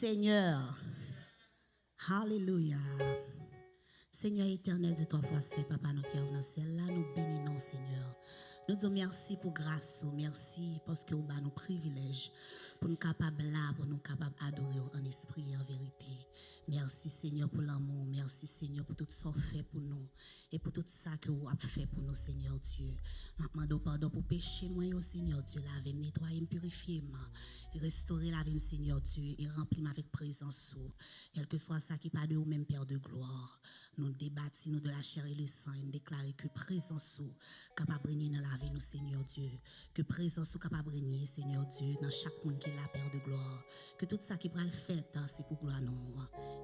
Seigneur, Alléluia. Seigneur éternel de toi fois c'est Papa nous qui est dans le ciel là, nous bénissons Seigneur. Nous disons merci pour grâce, merci parce que vous avez nos privilèges pour nous capables là, pour nous capables d'adorer en esprit et en vérité. Merci Seigneur pour l'amour, merci Seigneur pour tout ce que vous fait pour nous et pour tout ça que vous avez fait pour nous Seigneur Dieu. Nous demandons pardon pour péché moi au Seigneur Dieu, laver, nettoyer, purifier, restaurer la vie Seigneur Dieu et remplir avec présence. Quel que soit ça qui pas de vous même Père de gloire, nous débattons nous de la chair et le sang et nous déclarer que présence capable de régner dans la vie nous Seigneur Dieu, que présence capable de régner Seigneur Dieu dans chaque monde qui est la Père de gloire, que tout ça qui va le faire c'est pour gloire nous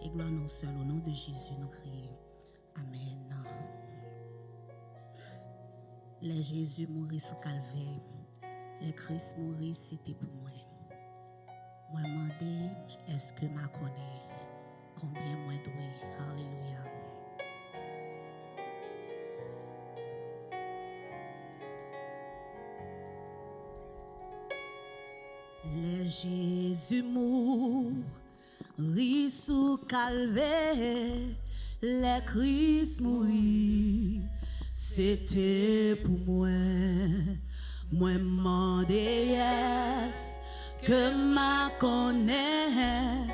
et gloire nous seul au nom de Jésus nous crions. Amen. Les Jésus mourit sous calvaire, les Christ mourit c'était pour moi. Moi demandé est-ce que m'a connaît combien moi doué. Alléluia. Les Jésus mourit sous calvaire, les Christ mourit c'était pour moi. Moi demandé est-ce que m'a connaît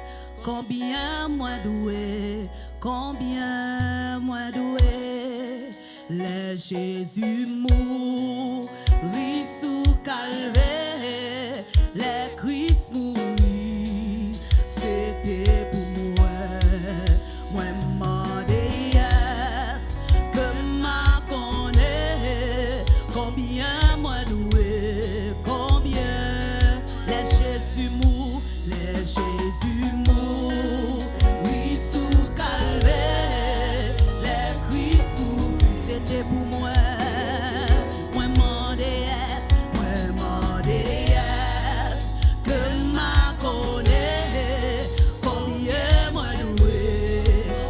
combien moi doué, combien moi doué. Les Jésus mourit sous calvaire, les Christ mourit c'était pour moi. Moi demandé est-ce que m'a connaît combien moi doué, combien. Les Jésus mourit sous calvaire, les Christ mourit c'était pour moi. Moi demandé est-ce que m'a connaît combien moi doué.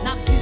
N'a petit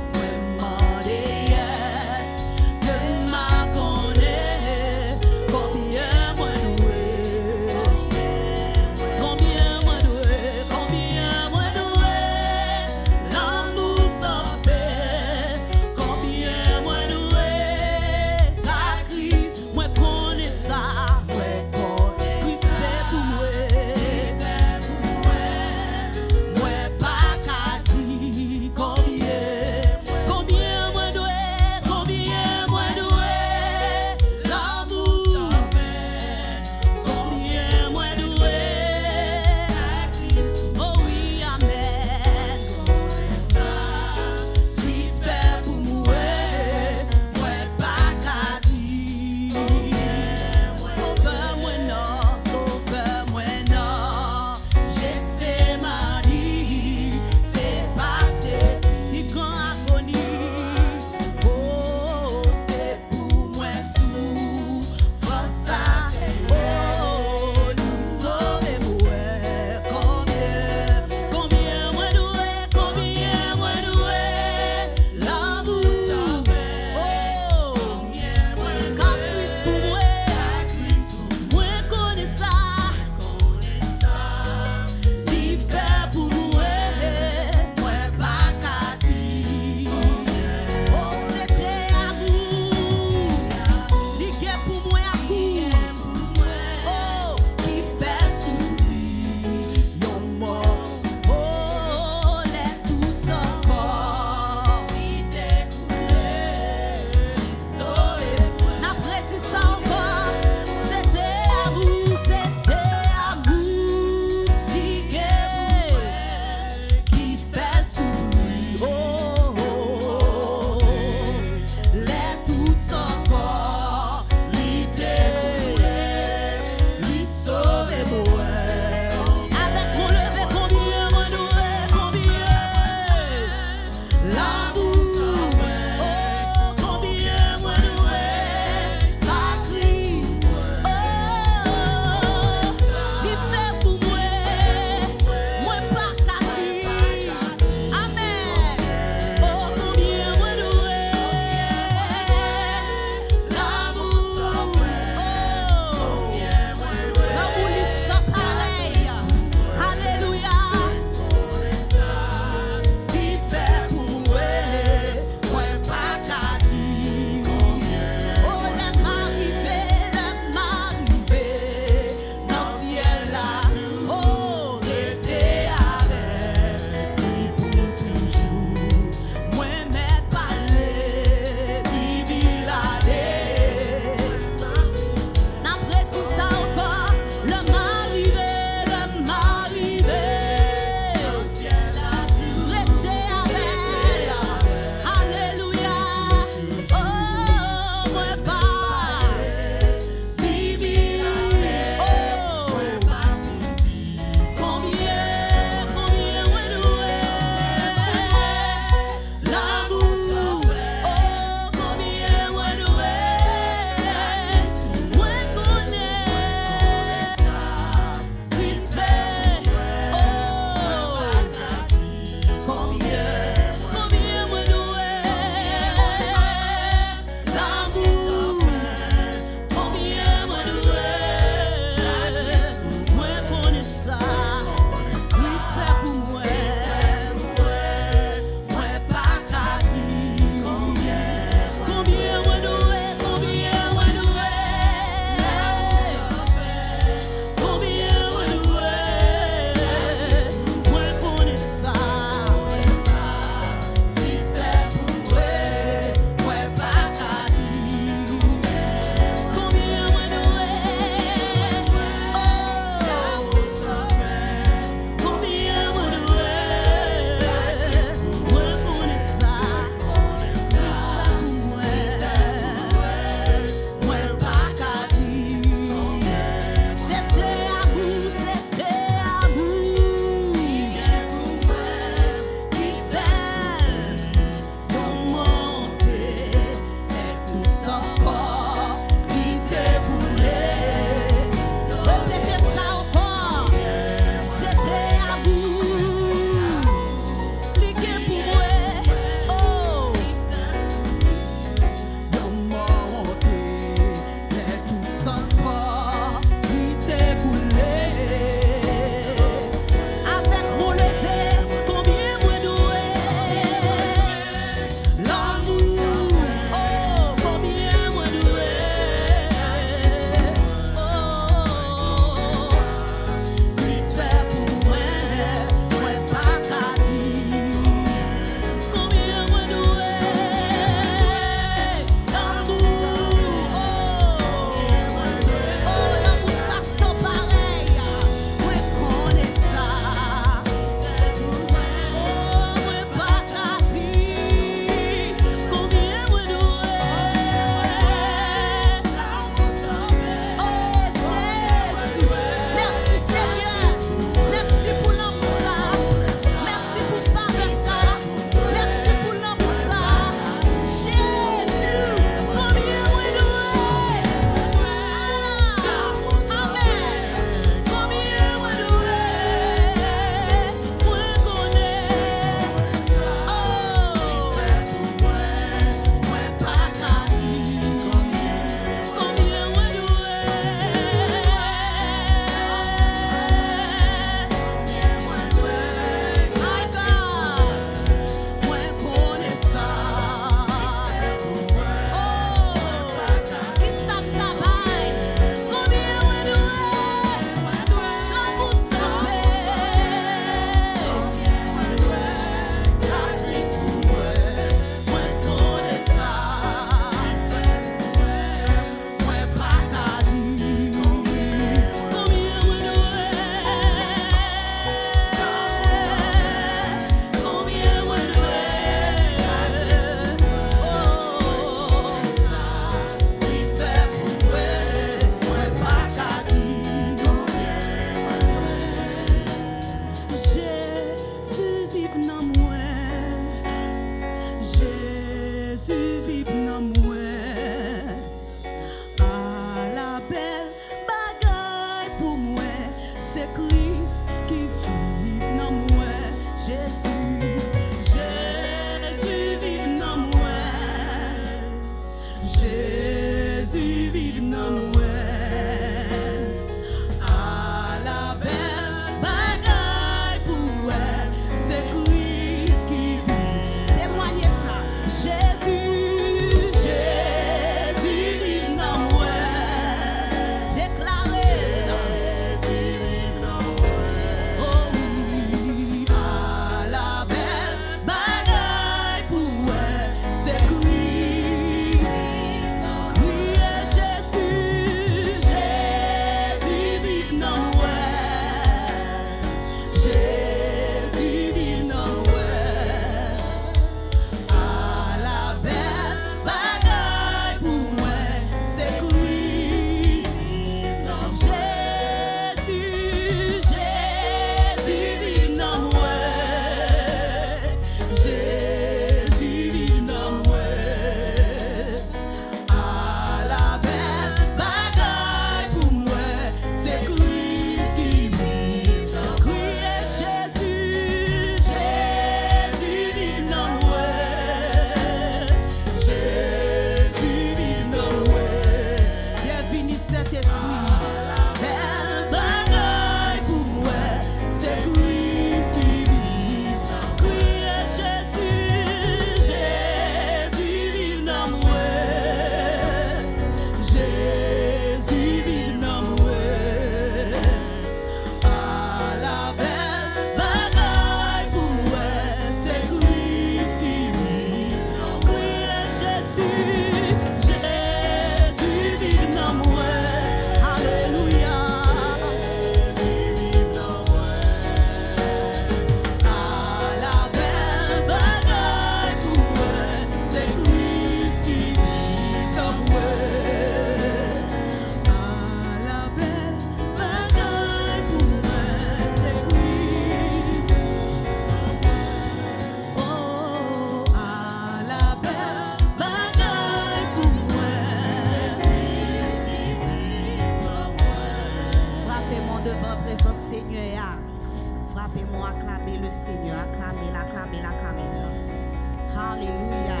Alléluia.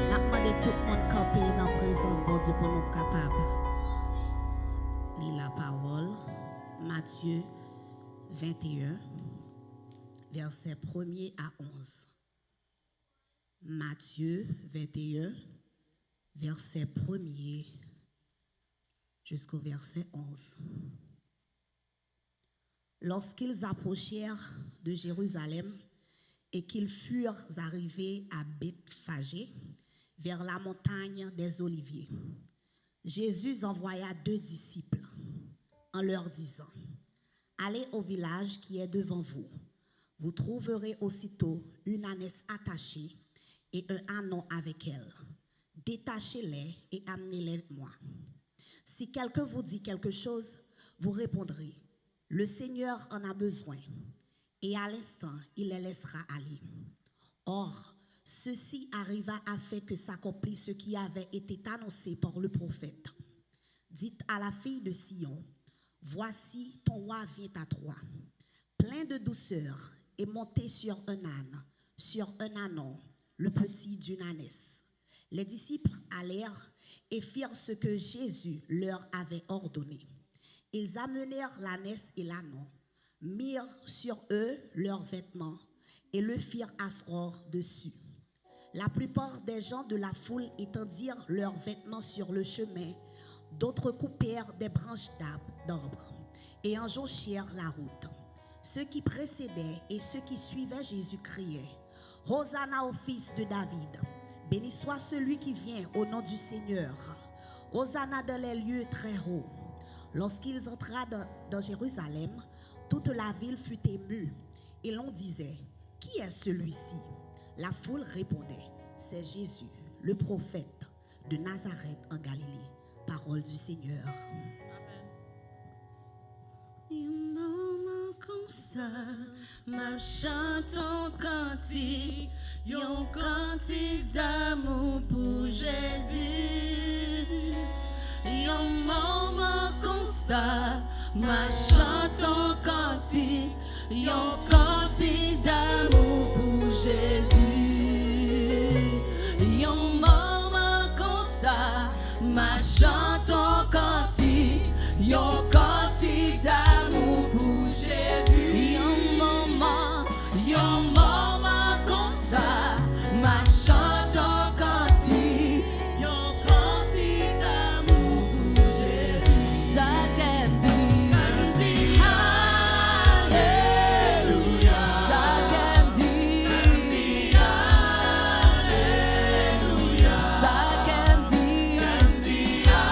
N'a demandé tout le monde camper dans la présence de Dieu pour nous capables. Lis la parole. Matthieu 21, versets 1er à 11. Matthieu 21, verset 1er jusqu'au verset 11. Lorsqu'ils approchèrent de Jérusalem et qu'ils furent arrivés à Bethphagée, vers la montagne des Oliviers, Jésus envoya 2 disciples en leur disant: allez au village qui est devant vous. Vous trouverez aussitôt une ânesse attachée et un ânon avec elle. Détachez-les et amenez-les moi. Si quelqu'un vous dit quelque chose, vous répondrez: le Seigneur en a besoin. Et à l'instant, il les laissera aller. Or, ceci arriva afin que s'accomplisse ce qui avait été annoncé par le prophète. Dites à la fille de Sion: voici ton roi vient à toi, plein de douceur, et monté sur un âne, sur un ânon, le petit d'une ânesse. Les disciples allèrent et firent ce que Jésus leur avait ordonné. Ils amenèrent l'ânesse et l'ânon, mirent sur eux leurs vêtements et le firent asseoir dessus. La plupart des gens de la foule étendirent leurs vêtements sur le chemin, d'autres coupèrent des branches d'arbres et enjonchèrent la route. Ceux qui précédaient et ceux qui suivaient Jésus criaient: Hosanna au fils de David, béni soit celui qui vient au nom du Seigneur, Hosanna dans les lieux très hauts. Lorsqu'ils entrèrent dans Jérusalem, toute la ville fut émue et l'on disait: qui est celui-ci? La foule répondait: c'est Jésus, le prophète de Nazareth en Galilée. Parole du Seigneur. Un moment comme ça, ma chante en cantique, un cantique d'amour pour Jésus. Un moment comme ça, ma chante en cantique, un cantique d'amour pour Jésus. Un moment comme ça, ma chante en cantique, un cantique d'amour pour Jésus. Un moment comme ça, ma chante en cantique, un cantique d'amour pour Jésus. Ça qu'elle dit, Alléluia. Ça qu'elle dit, Alléluia. Ça qu'elle dit, Alléluia.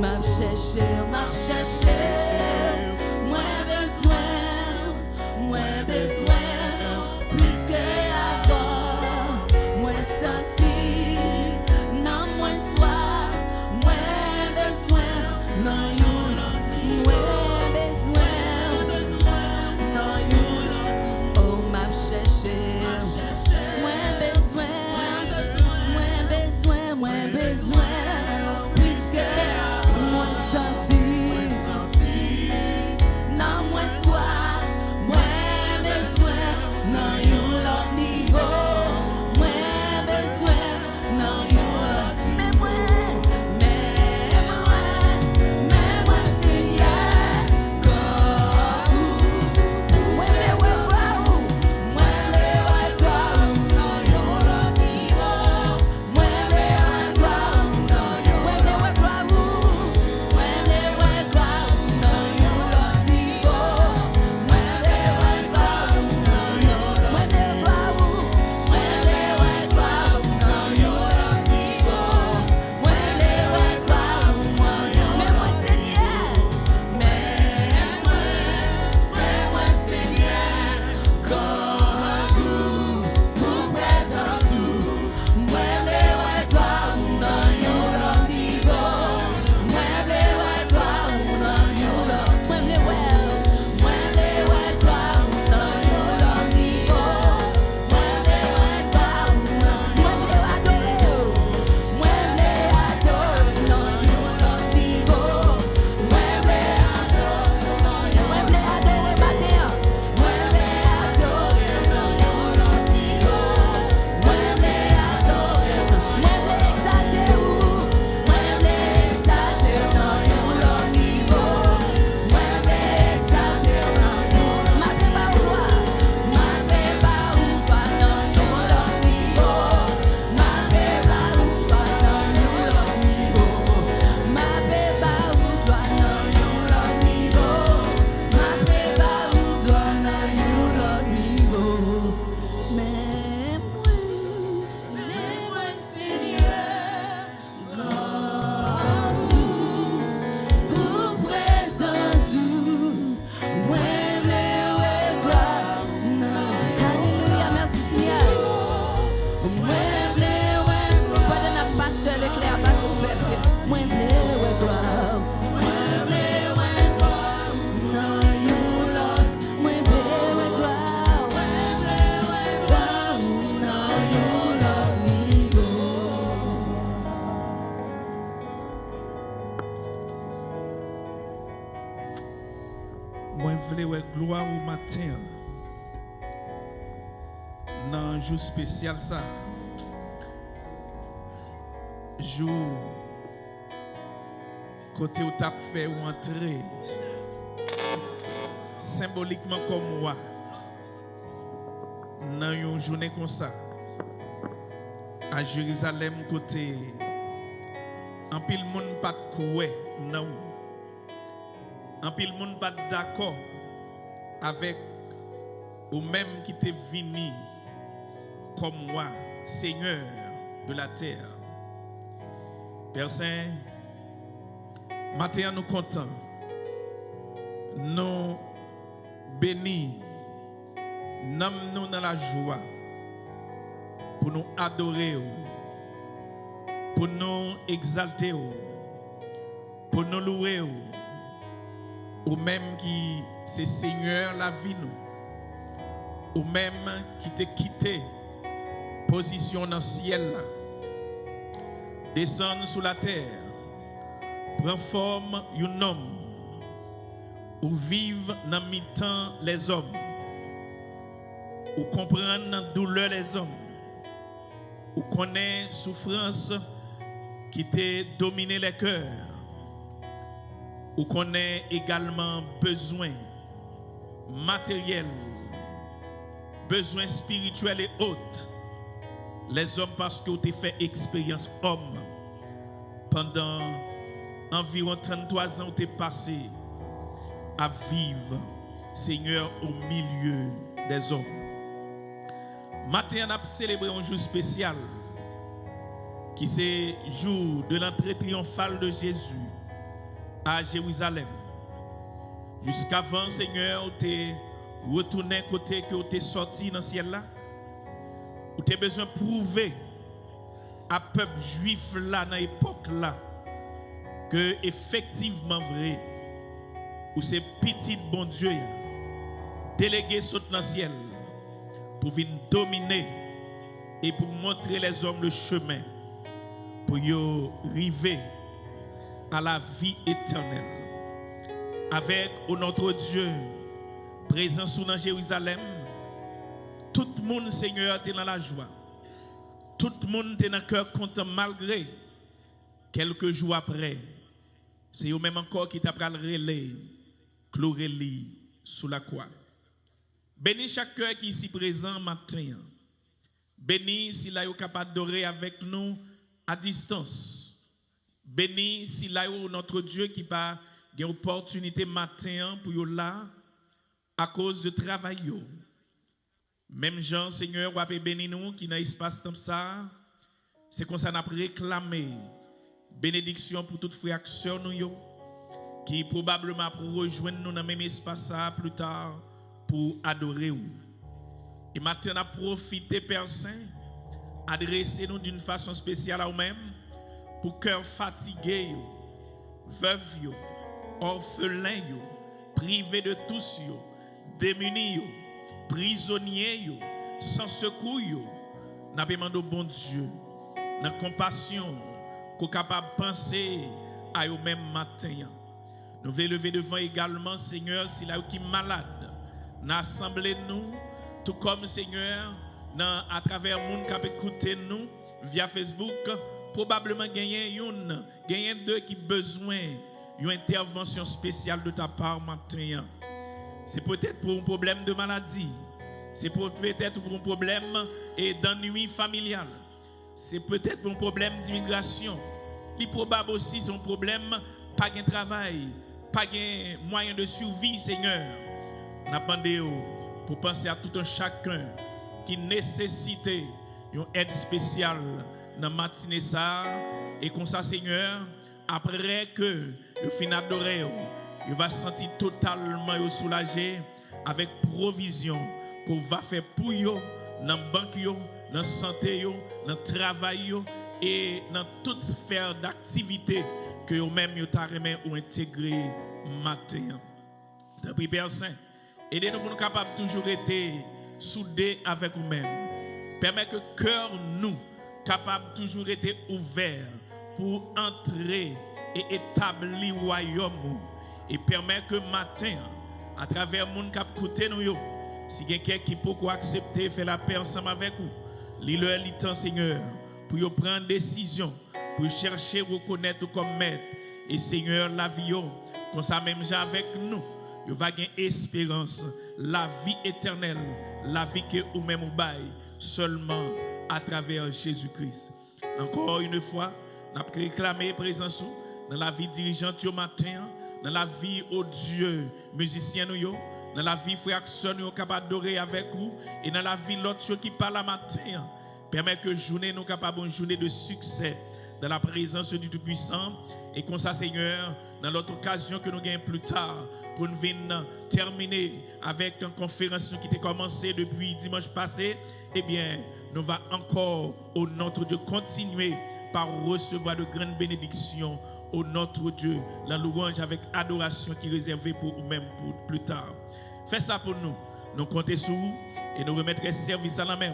m'a cherché, moins besoin, plus que avant, moins senti, non moins soif, moins besoin, non you, moins besoin, non you, oh m'a cherché, moins besoin, plus que moins senti, non moins soif, moins besoin, non you l'autre niveau, moins besoin, non you l'autre, mais moi Seigneur, comme moi le ouais toi, non you l'autre niveau, moi le ouais toi, non you l'autre niveau, moi le ouais toi, non you l'autre niveau, moi le ouais toi, non you l'autre mais moi Seigneur, comme pour présence, moi le ouais toi, non you l'autre niveau, moi le ouais toi, non you l'autre, moi le ouais toi, non you l'autre niveau, moi le ouais toi, moi le adore, moi le adore, non you l'autre niveau, moi le adore, non you moi le adore matin, moi le adore, non you l'autre niveau, moi le adore, moi le exalter, moi le exalter, non you l'autre niveau, moi le exalter, non you ma paix pas ou toi, non you l'autre niveau, ma paix pas ou toi, non you l'autre niveau, ma paix pas ou toi, non you l'autre niveau, ma paix pas ou toi, non you l'autre niveau, mais moi Seigneur, comme pour présence, moi le gloire, non, alléluia, merci Seigneur, moi le pas de n'a pas seul éclair, pas son peuple, moi le gloire, moi le gloire, non you Lord, moi le gloire, non you Lord niveau. Moi voulais ouais gloire au matin dans un jour spécial ça. Jour côté où t'as fait ou entrer symboliquement comme moi dans une journée comme ça à Jérusalem côté en pile monde pas de coué non en pile monde pas d'accord avec ou même qui t'est venu comme moi Seigneur de la terre. Père Saint, matin nous contents, nous bénis, nous dans la joie pour nous adorer, pour nous exalter, pour nous louer, ou même qui c'est Seigneur la vie nous, ou même qui t'a quitté position dans le ciel là. Descendre sous la terre, prend forme un homme, ou vivre dans mi-temps les hommes, ou comprendre la douleur les hommes, ou connaître souffrance qui t'a dominé les cœurs, ou connaît également besoin matériel, besoin spirituel et autres. Les hommes parce que tu as fait expérience homme pendant environ 33 ans tu es passé à vivre Seigneur au milieu des hommes. Matin on a célébré un jour spécial qui c'est jour de l'entrée triomphale de Jésus à Jérusalem. Jusqu'avant, Seigneur, tu retourné côté que tu es sorti dans le ciel là. Ou tu as besoin de prouver à peuple juif là, dans l'époque là, que effectivement vrai, ou c'est petit bon Dieu, délégué saute dans le ciel pour venir dominer et pour montrer les hommes le chemin pour y arriver à la vie éternelle. Avec notre Dieu présent sous dans Jérusalem, tout le monde, Seigneur, est dans la joie. Tout le monde est dans le cœur content malgré quelques jours après. C'est eux même encore qui t'a pris le relais, chloré sous la croix. Bénis chaque cœur qui est ici présent matin. Bénis s'il est capable d'adorer avec nous à distance. Bénis s'il est notre Dieu qui a une opportunité matin pour yo là à cause de travail. Même Jean, Seigneur, vous avez béni nous qui dans l'espace comme ça. C'est comme ça qu'on a réclamé bénédiction pour toutes frères et sœurs nous qui probablement pour rejoindre nous dans le même espace ça plus tard pour adorer vous. Et maintenant, on a profité, Père Saint, adresser nous d'une façon spéciale à vous-même pour cœur fatigué, veuve, orphelin, privé de tous, démunis, prisonniers, sans secours. Nous avons demandé au bon Dieu, dans la compassion, qu'on est capable de penser à vous-même matin. Nous voulons lever devant également, Seigneur, s'il y a qui est malade, nous assemblez nous, tout comme Seigneur, à travers le monde qui a écouté nous via Facebook, probablement gagner deux qui ont besoin d'une intervention spéciale de ta part matin. C'est peut-être pour un problème de maladie, c'est peut-être pour un problème d'ennui familial, c'est peut-être pour un problème d'immigration. Il est probable aussi c'est un problème pas de travail, pas de moyen de survie, Seigneur. Nous demandons pour penser à tout un chacun qui nécessite une aide spéciale dans la matinée ça et comme ça Seigneur après que le final d'adoré il va se sentir totalement soulagé avec provision qu'on va faire pour eux dans la banque, dans la santé, dans le travail et dans toute sphère d'activité que eux-mêmes ont intégré matin. Depuis Père Saint, aidez-nous pour nous capables toujours être soudés avec nous-mêmes. Permet que cœur nous capable toujours être ouvert pour entrer et établir le royaume. Et permet que matin, à travers le monde qui a écouté nous, si quelqu'un qui peut accepter faire la paix ensemble avec vous, l'heure est temps, Seigneur, pour prendre décision, pour chercher reconnaître comme maître. Et Seigneur, la vie, comme ça même avec nous, il va gagner espérance, la vie éternelle, la vie que vous-même vous baille seulement à travers Jésus-Christ. Encore une fois, nous avons réclamé présence dans la vie dirigeante au matin, dans la vie au Dieu musicien dans la vie frère nous capable d'adorer avec vous et dans la vie l'autre qui parle à matin. Permet que journée nous capable une journée de succès dans la présence du Tout-Puissant et comme ça Seigneur dans l'autre occasion que nous gagnons plus tard pour nous venir terminer avec une conférence qui était commencée depuis dimanche passé, eh bien, nous va encore, au notre Dieu, continuer par recevoir de grandes bénédictions au notre Dieu, la louange avec adoration qui est réservée pour nous-mêmes pour plus tard. Fais ça pour nous. Nous comptons sur vous et nous remettre service à la main.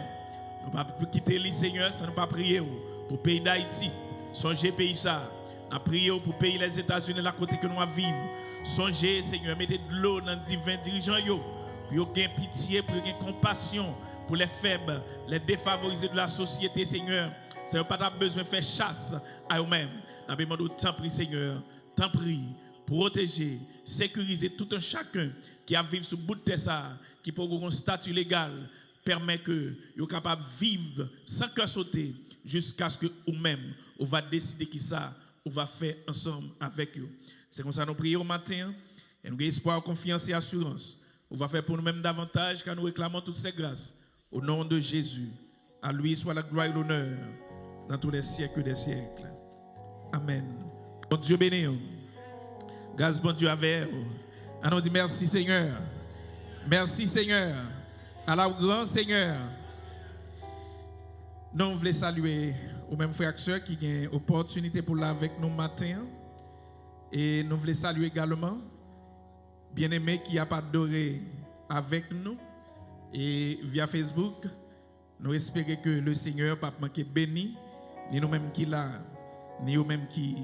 Nous ne pouvons pas quitter le Seigneur sans ne pas prier pour le pays d'Haïti. Songez le pays ça. Nous prions pour payer les États-Unis, la côté que nous vivons. Songez, Seigneur, mettez de l'eau dans les divins dirigeants, pour qu'ils aient pitié, pour qu'ils aient compassion pour les faibles, les défavorisés de la société, Seigneur. Seigneur, pas besoin de faire chasse à eux-mêmes. Nous demandons tant prie, Seigneur, tant prie, protéger, sécuriser tout un chacun qui a vécu sur bout de terre, qui peut avoir un statut légal, permet que soient capables de vivre sans cœur sauter jusqu'à ce que nous-mêmes, on va décider qui ça, on va faire ensemble avec eux. C'est comme ça que nous prions au matin, et nous avons espoir, confiance et assurance. On va faire pour nous-mêmes davantage car nous réclamons toutes ces grâces. Au nom de Jésus, à lui soit la gloire et l'honneur dans tous les siècles des siècles. Amen. Bon Dieu béni. Grâce bon Dieu avec vous. On dit merci Seigneur. Merci Seigneur. À la grand Seigneur. Nous voulons saluer aux mêmes frères et sœurs qui ont l'opportunité pour là avec nous matin. Et nous voulons saluer également bien-aimés qui a adoré avec nous et via Facebook. Nous espérons que le Seigneur pas manquer béni, ni nous-mêmes qui là, ni nous-mêmes qui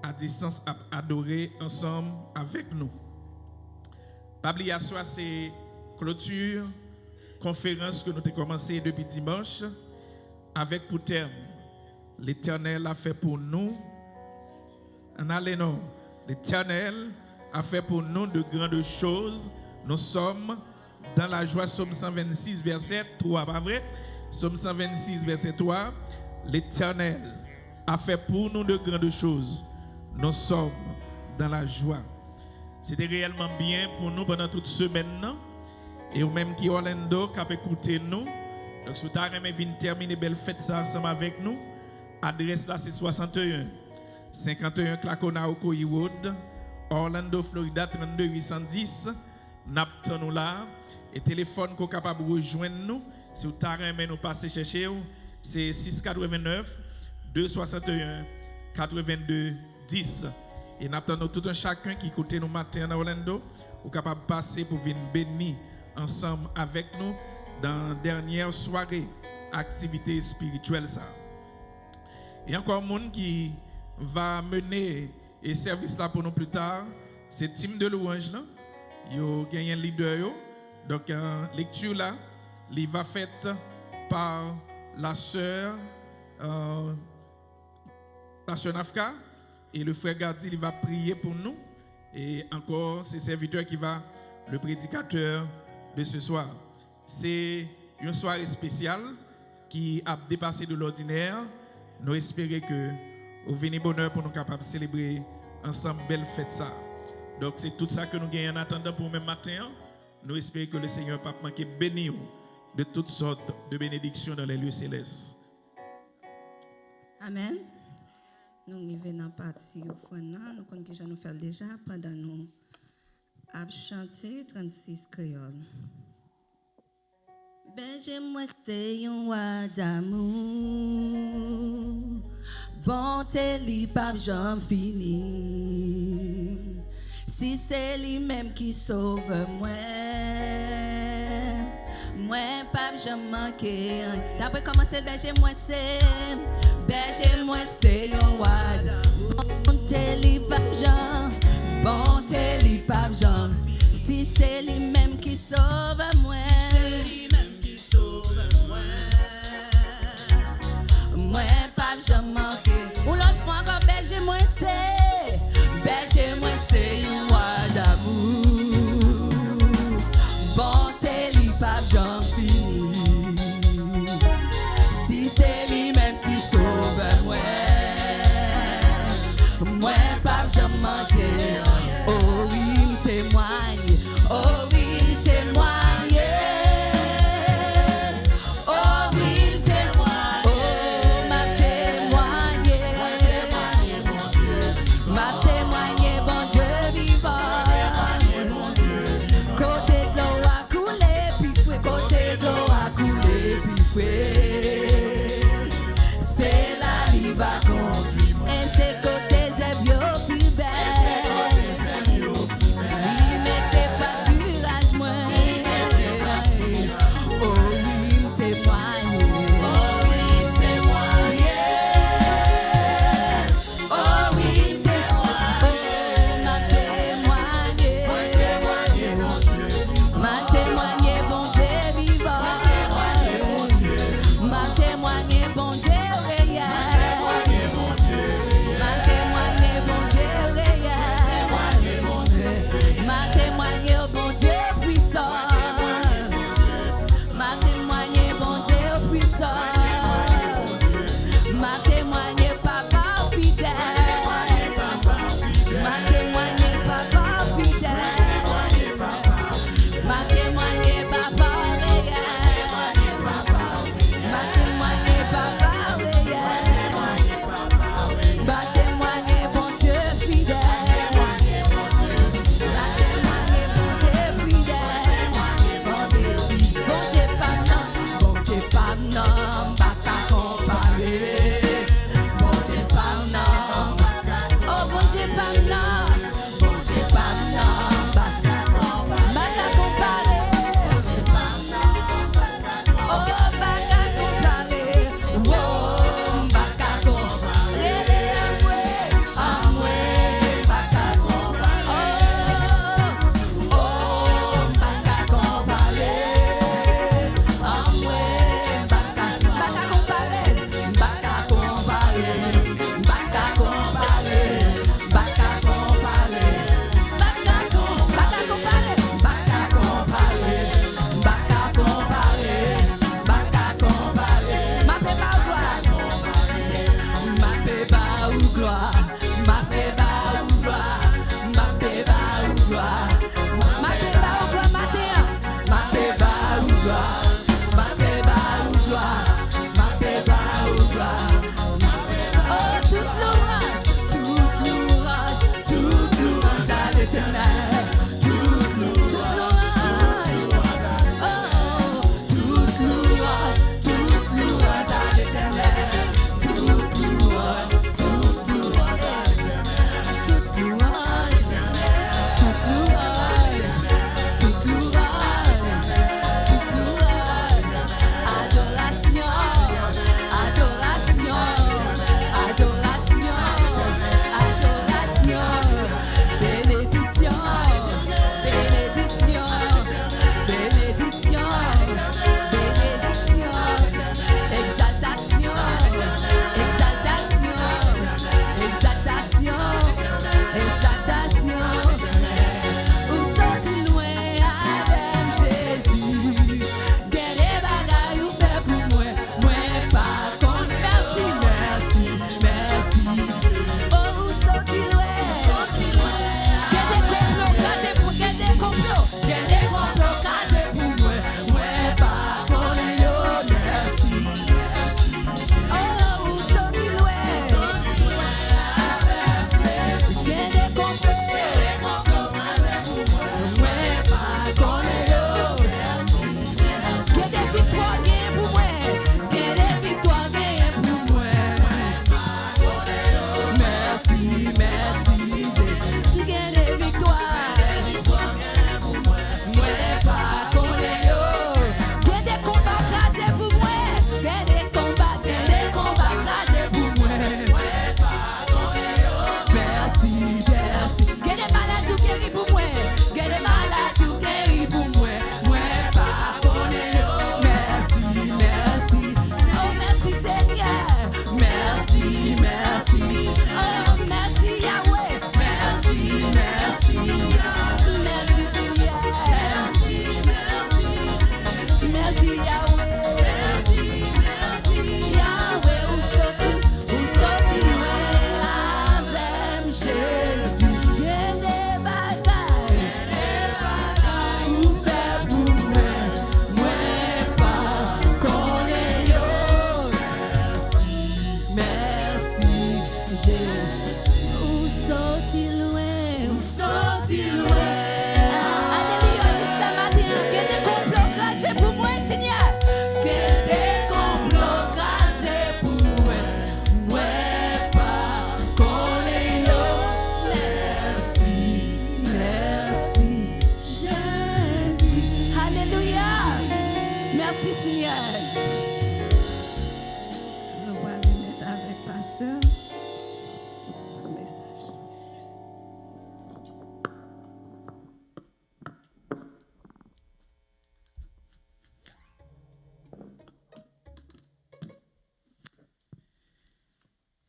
à distance a adoré ensemble avec nous. Pablia soir c'est clôture conférence que nous avons commencé depuis dimanche avec pour thème l'Éternel a fait pour nous. En allant, l'Éternel a fait pour nous de grandes choses. Nous sommes dans la joie. Somme 126, verset 3, pas vrai? Somme 126, verset 3. L'Éternel a fait pour nous de grandes choses. Nous sommes dans la joie. C'était réellement bien pour nous pendant toute semaine. Et ou même qui Orlando qui a écouté nous. Donc, si vous avez venir terminer belle fête ça ensemble avec nous, adresse là c'est 61 51 Clacona Ocoee Road, Orlando, Florida 32 810. Napton nous là et téléphone qu'on capable de rejoindre nous. Si vous avez nous passer chercher, c'est 689 261 82 10. Et nous attendons tout un chacun qui écoute nous matin à Orlando, ou capable de passer pour venir bénir ensemble avec nous dans la dernière soirée activité spirituelle ça. Il y a encore un monde qui va mener et service là pour nous plus tard, c'est Team de louange là. Yo gagne un leader yo. Donc lecture là, il va faite par la sœur Nafka et le frère Gardi, il va prier pour nous et encore c'est serviteur qui va le prédicateur de ce soir. C'est une soirée spéciale qui a dépassé de l'ordinaire. Nous espérons que au venir bonheur pour nous capables de célébrer ensemble belle fête ça. Donc c'est tout ça que nous gagnons en attendant pour même matin. Nous espérons que le Seigneur pas manquer béni de toutes sortes de bénédictions dans les lieux célestes. Amen. Nous arrivons dans la partie au fond, nous connaissons nous faire déjà pendant nous avons chanté 36 créoles. Berger moi c'est un roi d'amour, bonté li pas jamais fini. Si c'est lui-même qui sauve moi, moi pas jamais manqué. D'après comment c'est berger moi c'est un roi d'amour, bonté li pas jamais, bonté li pas jamais. Si c'est lui-même qui sauve moi. Moi pas jamais manqué. Ou l'autre fois encore berger moi c'est un roi d'amour, bonté li pas jamais fini. Si c'est lui-même qui sauve moi pas jamais manqué. Oh il témoigne. Oh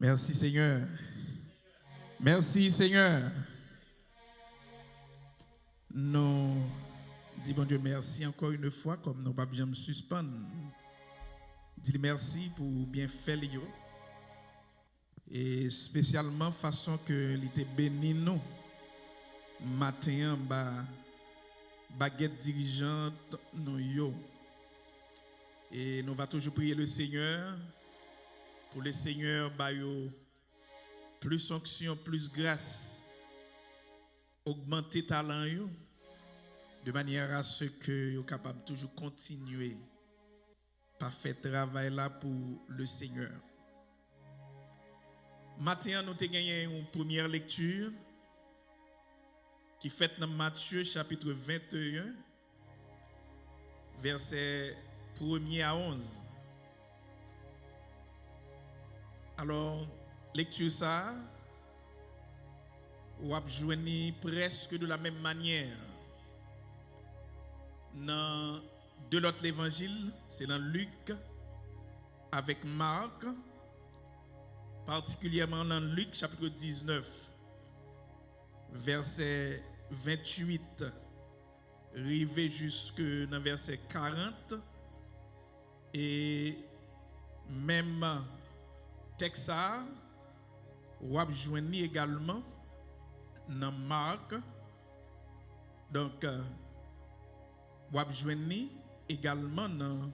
Merci Seigneur. Merci Seigneur. Nous disons bon Dieu merci encore une fois comme nous pas bien me suspendre. Dis merci pour bien faire yo. Et spécialement façon que il était béni nous matin baguette dirigeante nous yo. Et nous va toujours prier le Seigneur pour le Seigneur bayo plus onction, plus grâce, augmenter talent yo, de manière à ce que yo capable toujours continuer par faire travail là pour le Seigneur. Maintenant nous avons gagné une première lecture qui fait dans Matthieu chapitre 21, verset 1er à 11. Alors, lecture ça, ou a joindre presque de la même manière dans de l'autre évangile, c'est dans Luc avec Marc, particulièrement dans Luc chapitre 19, verset 28, arrivé jusque dans verset 40, et même texte ou a joindre également dans Marc, donc ou a joindre également dans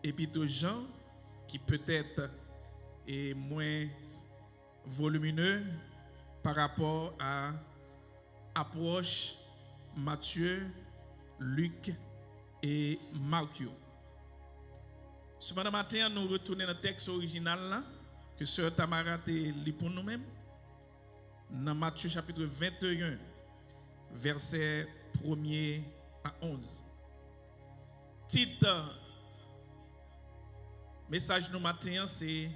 Épître Jean, qui peut-être est moins volumineux par rapport à approche Matthieu, Luc et Marc. Ce matin, nous retournons dans le texte original là, que Sœur Tamara a lu pour nous-mêmes, dans Matthieu chapitre 21, verset 1er à 11. Titre message nous matin, c'est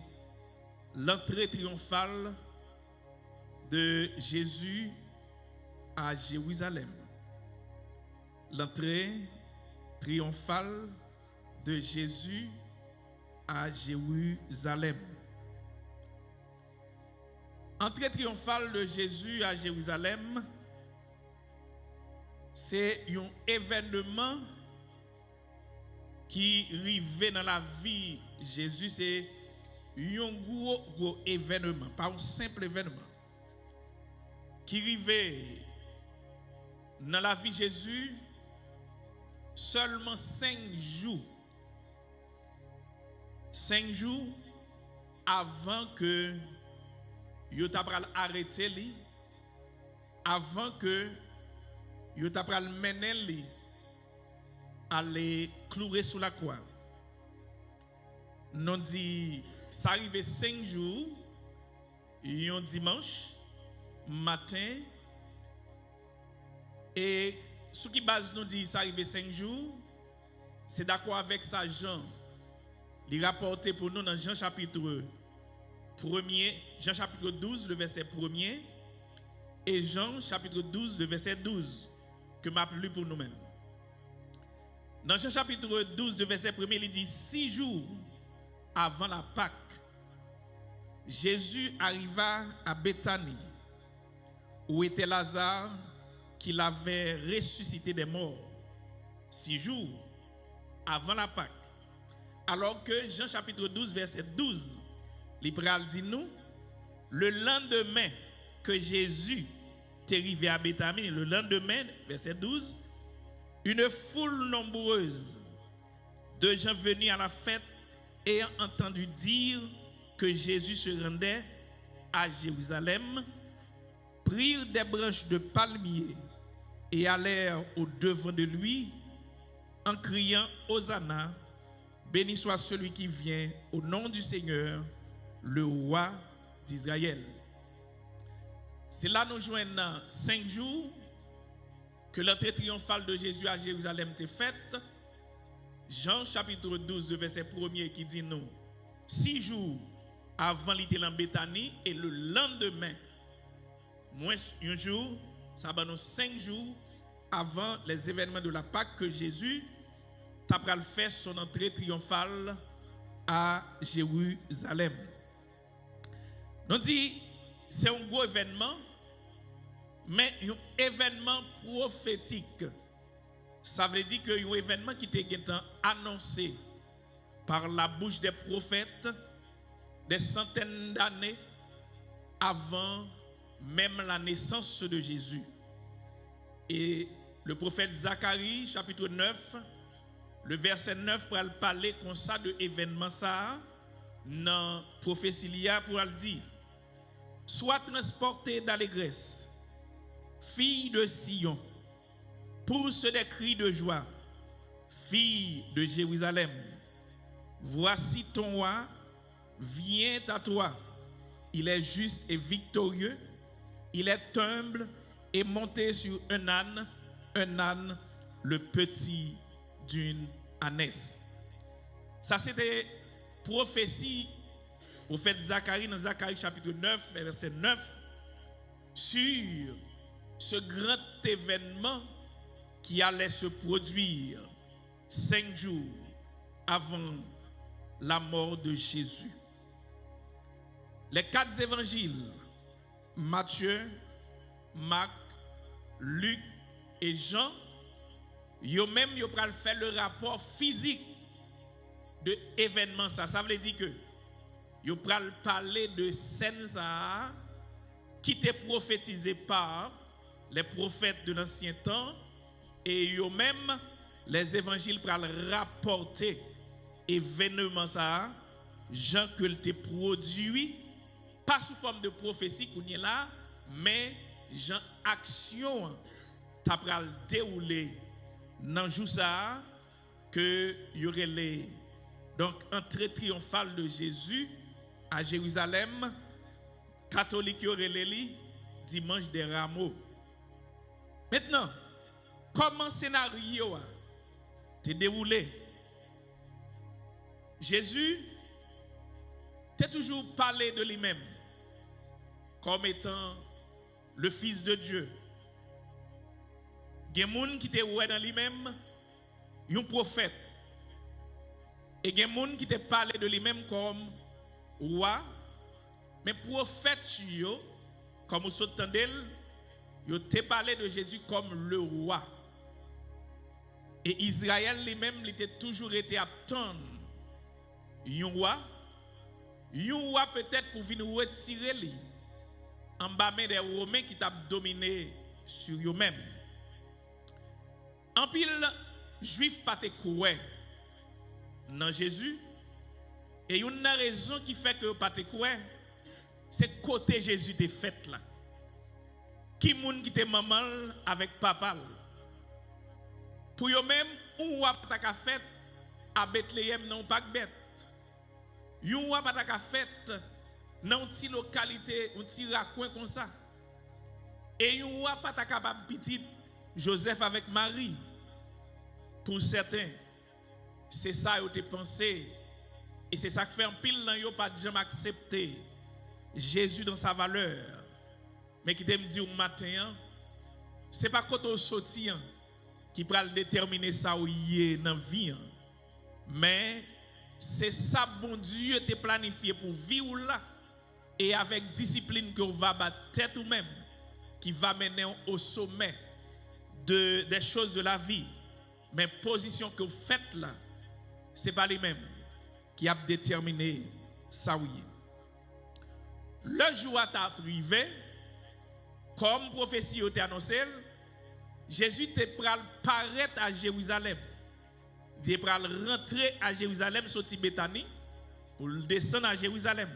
l'entrée triomphale de Jésus à Jérusalem. L'entrée triomphale de Jésus à Jérusalem. Entrée triomphale de Jésus à Jérusalem, c'est un événement qui arrive dans la vie de Jésus. C'est un gros événement, pas un simple événement. Qui arrive dans la vie de Jésus seulement 5 jours. 5 jours avant que yo t'a pral arrêter li, avant que yo t'a pral mener li aller clouer sous la croix. Non dit ça arrive 5 jours, un dimanche matin, et ce qui base nous dit ça arrive 5 jours, c'est d'accord avec ça Jean. Il rapporté pour nous dans Jean chapitre 1er, Jean chapitre 12, le verset 1er, et Jean chapitre 12, le verset 12, que m'a lu pour nous-mêmes. Dans Jean chapitre 12, le verset 1er, il dit 6 jours avant la Pâque, Jésus arriva à Béthanie, où était Lazare, qu'il avait ressuscité des morts. 6 jours avant la Pâque. Alors que Jean chapitre 12, verset 12, l'Ibral dit nous, le lendemain que Jésus est arrivé à Béthanie, le lendemain, verset 12, une foule nombreuse de gens venus à la fête ayant entendu dire que Jésus se rendait à Jérusalem, prirent des branches de palmier et allèrent au devant de lui en criant Hosanna, béni soit celui qui vient au nom du Seigneur, le roi d'Israël. C'est là nous joignons 5 jours que l'entrée triomphale de Jésus à Jérusalem était faite. Jean chapitre 12, verset 1er qui dit nous, 6 jours avant l'ité en Béthanie, et le lendemain, moins un jour, ça va nous 5 jours avant les événements de la Pâque que Jésus t'a fait son entrée triomphale à Jérusalem. Nous dit c'est un gros événement, mais un événement prophétique. Ça veut dire que un événement qui était annoncé par la bouche des prophètes des centaines d'années avant même la naissance de Jésus. Et le prophète Zacharie, chapitre 9, le verset 9, pour parler comme ça de événement ça, dans prophétie pour le dire, sois transporté d'allégresse, fille de Sion, pousse des cris de joie, fille de Jérusalem. Voici ton roi, vient à toi. Il est juste et victorieux, Il est humble et monté sur un âne, le petit d'une ânesse. Ça, c'était prophétie, prophète Zacharie, dans Zacharie chapitre 9, verset 9, sur ce grand événement qui allait se produire 5 jours avant la mort de Jésus. Les 4 évangiles, Matthieu, Marc, Luc et Jean, ils pral faire le rapport physique de l'événement. Ça veut dire que ils pral parler de scènes qui étaient prophétisées par les prophètes de l'ancien temps, et eux-mêmes, les évangiles pral rapporter événement ça, Jean que le produit, pas sous forme de prophétie qu'on est là, mais Jean action t'a pral dérouler dans jour ça que y aurait les donc entrée triomphale de Jésus à Jérusalem, catholique y aurait les dimanche des rameaux. Maintenant, comment scénario a été déroulé? Jésus t'a toujours parlé de lui-même comme étant le Fils de Dieu. Il y a des gens qui te voient dans lui-même un prophète. Et il y a des gens qui te parlent de lui-même comme roi. Mais prophète, comme vous entendez, ils te parlé de Jésus comme le roi. Et Israël lui-même, il a toujours été attendre un roi peut-être pour venir retirer lui en bas des Romains qui t'a dominé sur eux-mêmes. En pile, juif pas te croire dans Jésus, et une raison qui fait que pas te croire, c'est côté Jésus te fait là. Qui moun qui te maman avec papa. Pour eux-mêmes, ou pas ta fête à Bethléem non pas bête. Yon pas ta fête dans une petite localité, un petit raccoin comme ça. Et yon pas ta capable petite Joseph avec Marie. Pour certains, c'est ça qu'ils ont pensé. Et c'est ça qui fait un pile dans yo pas jamais accepter Jésus dans sa valeur. Mais qui te me dit au matin, c'est pas quand on sorti qui va déterminer ça ou y est dans la vie. Mais c'est ça bon Dieu te planifié pour vivre là. Et avec discipline que vous va battre tête ou même, qui va mener au sommet des choses de la vie. Mais position que vous faites là, ce n'est pas les mêmes qui a déterminé ça oui. Le jour à arrivé, comme prophétie a été annoncée, Jésus te pral paraître à Jérusalem. Il te pral rentrer à Jérusalem, sortir Bethanie, pour descendre à Jérusalem.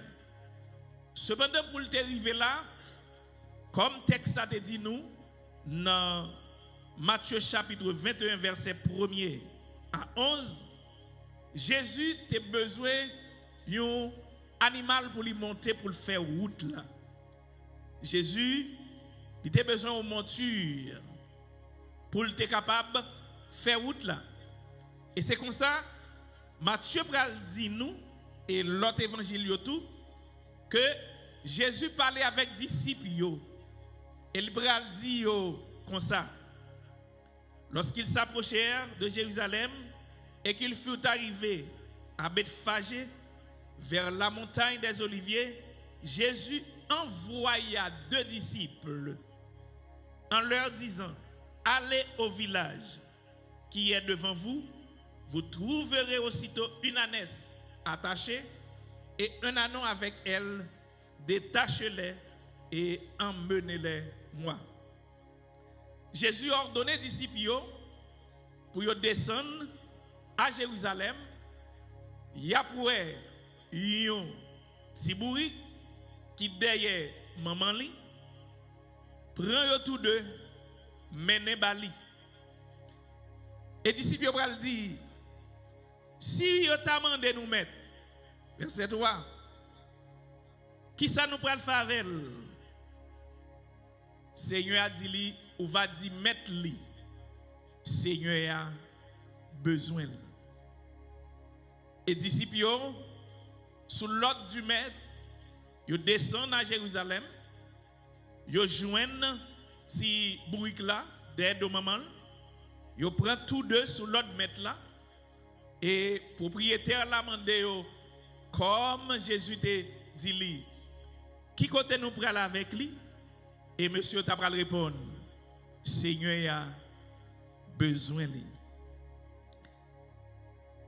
Cependant, pour te arriver là, comme texte a te dit nous, dans Matthieu chapitre 21, verset 1er à 11, Jésus a besoin d'un animal pour lui monter, pour le faire route là. Jésus, il a besoin d'une monture pour être capable de faire route là. Et c'est comme ça, Matthieu pral dit nous, et l'autre évangile tout, que Jésus parlait avec disciples. Et il pral dit comme ça. Lorsqu'ils s'approchèrent de Jérusalem et qu'ils furent arrivés à Bethphagée, vers la montagne des Oliviers, Jésus envoya 2 disciples en leur disant: allez au village qui est devant vous, vous trouverez aussitôt une ânesse attachée et un ânon avec elle, détachez-les et emmenez-les moi. Jésus a ordonné aux disciples pour descendre à Jérusalem. Il y a pour un petit bourri qui derrière maman li, prend tous deux, mène bali. Et disciples ont dit: si yo t'a mandé nous mettre, verset 3, qui ça nous pral faire? Seigneur a dit, ou va dire mettre li. Seigneur a besoin. Et disciples, sous l'ordre du maître, ils descendent à Jérusalem, ils joignent si bourrique là, d'aide au maman, ils prennent tous deux sous l'ordre maître là, et propriétaire l'a demandé, comme Jésus te dit lui, qui côté nous prenons avec lui? Et monsieur t'a pral répondre, Seigneur a besoin de lui.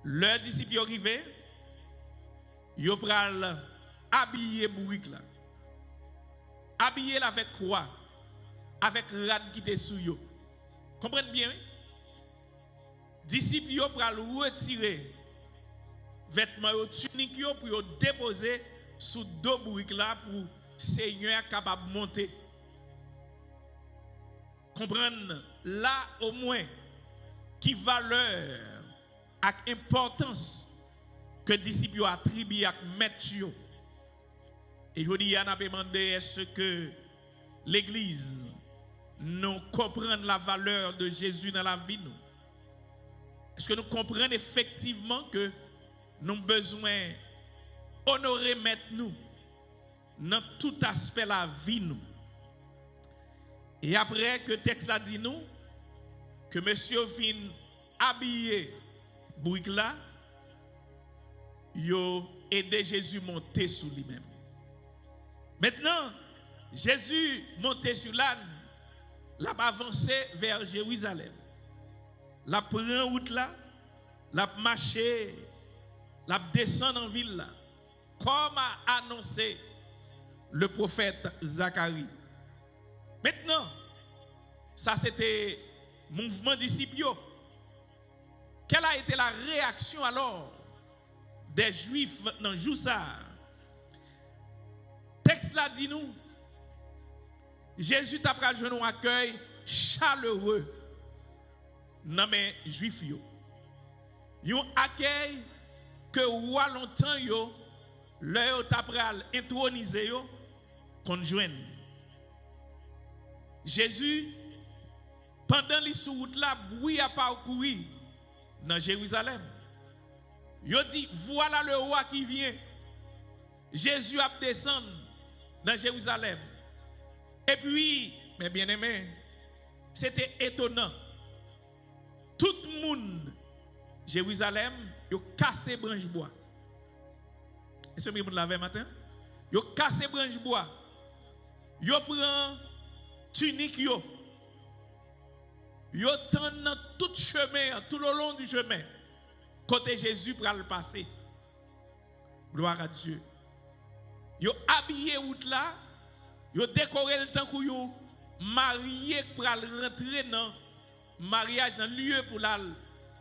Leurs disciples arrivés, ils pral habiller bourrique là. Habiller avec quoi? Avec rad qui était sous yo. Comprenez bien? Disciples yo pral retirer vêtements yo tunique yo pour yo déposer sous deux bourrique là pour Seigneur capable de monter. Comprendre là au moins qui valeur et importance que disciples attribuent à maître. Et je dis, on a demandé est-ce que l'Église nous comprend la valeur de Jésus dans la vie nous? Est-ce que nous comprenons effectivement que nous avons besoin d'honorer maître nous dans tout aspect de la vie nous? Et après que le texte a dit nous, que monsieur vient habiller bourrique là, yo aidé Jésus monter sur lui-même. Maintenant, Jésus monté sur l'âne, l'a avancé vers Jérusalem. La prend route là, la marché, la descend en ville là, comme a annoncé le prophète Zacharie. Maintenant, ça c'était mouvement disciple. Quelle a été la réaction alors des Juifs dans Joussa? Texte là dit nous, Jésus t'a pris un accueil chaleureux dans mes Juifs. Un accueil que roi longtemps yo, leur t'a pris intronisé yo, qu'on joigne. Jésus, pendant les sous-routes là, bruit a parcouru dans Jérusalem. Il dit, voilà le roi qui vient. Jésus a descendu dans Jérusalem. Et puis, mes bien-aimés, c'était étonnant. Tout le monde, Jérusalem, il a cassé branche bois. Est-ce que vous l'avez matin? Il a cassé branche bois. Il prend tunique yo. Yo tend tout chemin, tout le long du chemin. Côté Jésus pour le passer. Gloire à Dieu. Yo habillé route là, yo décoré le temps que yo marié pour rentrer dans mariage dans lieu pour la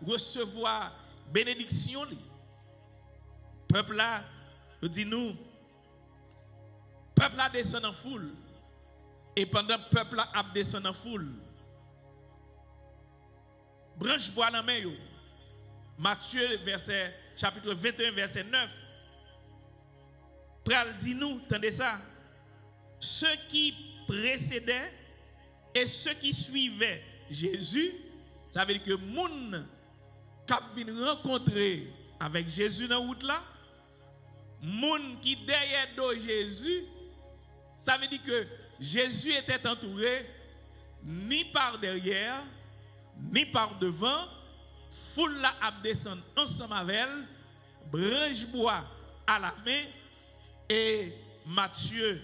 recevoir bénédiction li. Peuple là, yo dit nous peuple là descend en foule. Et pendant que le peuple a descendu en foule, branche bois dans main yo. Matthieu chapitre 21 verset 9. Pral dit nous, entendez ça. Ceux qui précédaient et ceux qui suivaient Jésus, ça veut dire que moun qui vient rencontrer avec Jésus dans la route là, moun qui derrière de Jésus, ça veut dire que Jésus était entouré ni par derrière, ni par devant, foule la a descendre ensemble avec elle, branche bois à la main, et Matthieu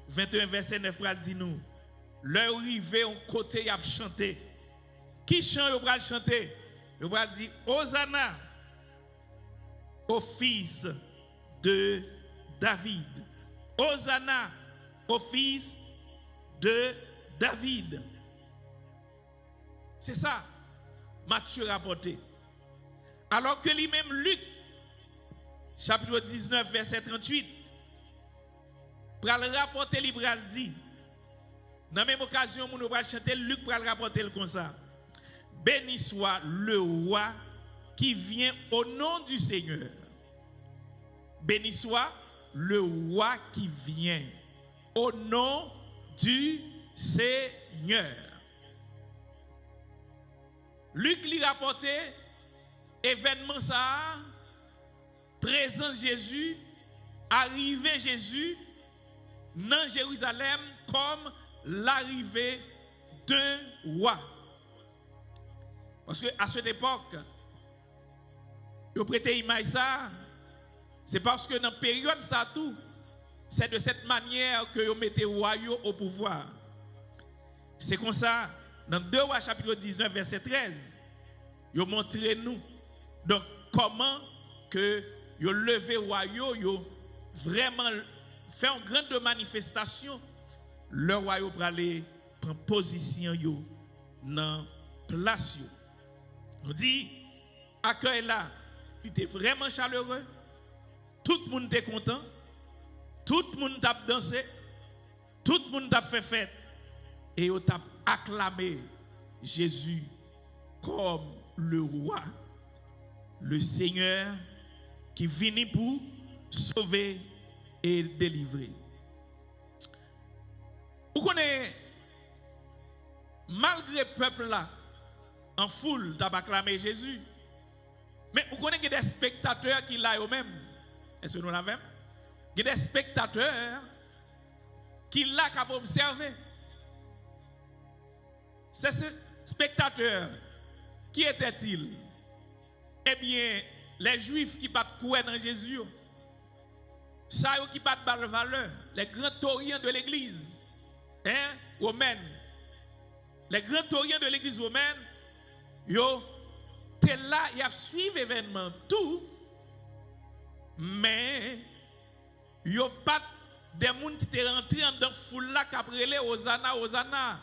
21 verset 9 dit nous, leur arrivé en côté y a chanté. Qui chante y a chanter? Y a dit Hosanna au fils de David. Hosanna au fils de David. C'est ça, Matthieu rapporté. Alors que lui-même, Luc, chapitre 19, verset 38, pral rapporter, il pral dit, dans la même occasion, nous va chanter, Luc pral rapporter comme ça. Béni soit le roi qui vient au nom du Seigneur. Béni soit le roi qui vient au nom du Seigneur. Luc lui rapporté événement ça, présence Jésus, arrivée Jésus dans Jérusalem comme l'arrivée d'un roi. Parce que à cette époque, vous prêtez image ça, c'est parce que dans la période ça tout, c'est de cette manière que vous mettez roi au pouvoir. C'est comme ça, dans 2 Rois chapitre 19 verset 13, vous montrez nous donc comment que vous levez roi vous vraiment fait une grande manifestation, le roi pour aller prendre position yo dans place yo. Nous dit accueil là, il était vraiment chaleureux. Tout le monde était content. Tout le monde a dansé. Tout le monde a fait fête. Et il a acclamé Jésus comme le roi, le Seigneur qui vient pour sauver et délivrer. Vous connaissez, malgré le peuple là, en foule, tu as acclamé Jésus. Mais vous connaissez des spectateurs qui là eux-mêmes. Est-ce que nous l'avons? Il y a des spectateurs qui là qu'à observer. C'est ce spectateur, qui était-il? Eh bien, les Juifs qui battent courir dans Jésus. Ça qui battent par valeur. Les grands tauriens de l'église romaine. Les grands tauriens de l'église romaine, yo, t'es là, ils suivent l'événement tout, mais yo pas des gens qui étaient rentrés dans foule là qui appelaient Hosanna, Hosanna.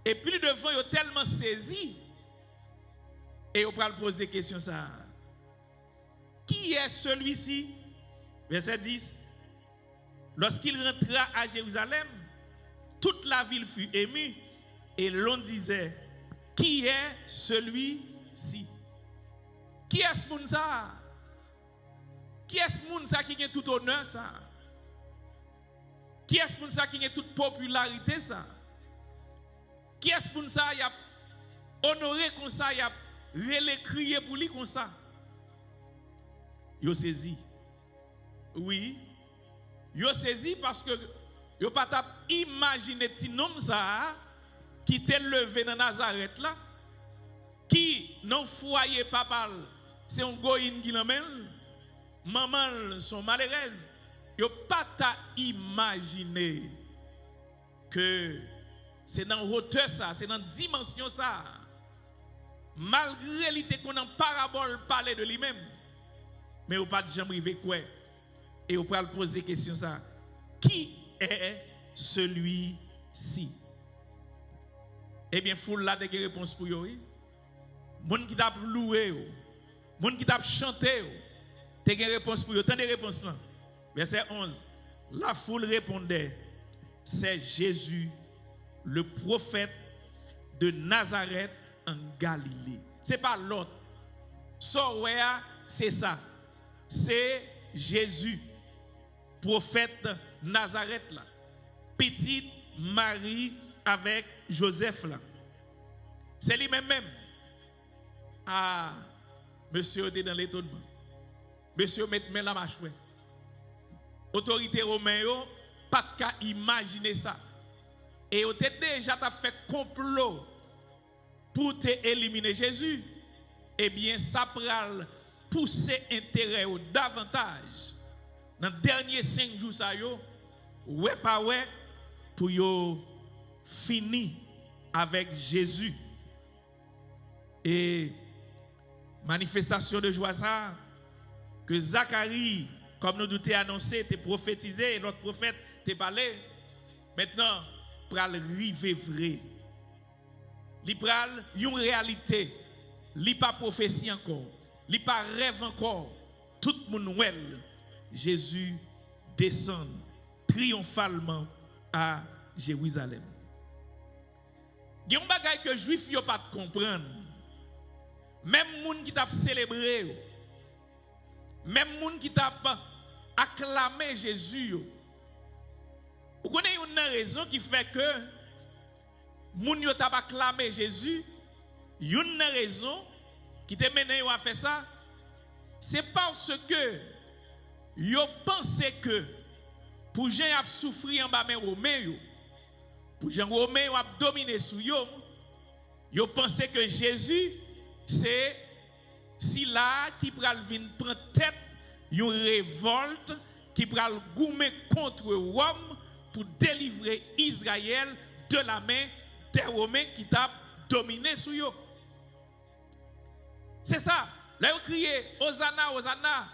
Et puis devant, yo tellement saisi, et on va poser question ça. Qui est celui-ci? Verset 10. Lorsqu'il rentra à Jérusalem, toute la ville fut émue et l'on disait, qui est celui-ci? Qui est ce monde ça? Qui est ce monde ça qui a tout honneur ça? Qui est ce monde ça qui a toute popularité ça? Qui est ce monde ça qui a honoré comme ça, il a crié pour lui comme ça? Yo saisi. Oui. Yo saisi parce que yo pas t'a imaginer petit nom ça qui t'est levé dans Nazareth là, qui non foyer papa, c'est un goïne qui l'emmène, maman sont malheureuses. Yo pas t'a imaginer que c'est dans hauteur ça, c'est dans dimension ça. Malgré l'idée qu'on en parabole parler de lui-même, mais on pas de jamais arrivé quoi. Et on peut poser question ça. Qui est celui-ci? Eh bien, foule là des réponses pour vous. Moun qui t'a loué, moun qui t'a chanté, t'as une réponse pour vous. T'as des réponses là. Verset 11. La foule répondait, c'est Jésus, le prophète de Nazareth en Galilée. C'est pas l'autre. C'est ça. C'est Jésus, prophète Nazareth là. Petite Marie avec Joseph là. C'est lui-même même. Ah, monsieur était dans l'étonnement. Monsieur met la marche. Autorité romaine, pas de cas imaginer ça. Et on t'a déjà fait complot pour te éliminer Jésus. Eh bien, ça pral pousser intérêt davantage. Dans les derniers 5 jours, ça yo, ouais pas ouais, pour yo fini avec Jésus. Et manifestation de joie ça, que Zacharie, comme nous douté annoncé, t'es prophétisé, et notre prophète t'es parlé. Maintenant, pral rive vrai. Li pral une réalité. Li pas prophétie encore. Li pas rêve encore. Tout le monde ouel. Jésus descend triomphalement à Jérusalem. Il y a un bagage que les Juifs n'ont pas comprendre. Même les gens qui t'a célébré, même les gens qui t'a acclamé Jésus, Vous connaissez une raison qui fait que moun yo t'a acclamé Jésus, une raison qui te mène à faire ça, c'est parce que yo pensé que pour gens a souffrir en bas mais Romain pour gens Romain a dominer sur yo pensé que Jésus c'est si là qui pral vinn prendre tête une révolte qui pral goumer contre Rome pour délivrer Israël de la main des Romains qui t'a dominé sur eux. C'est ça. Là, vous criez Hosanna, Hosanna.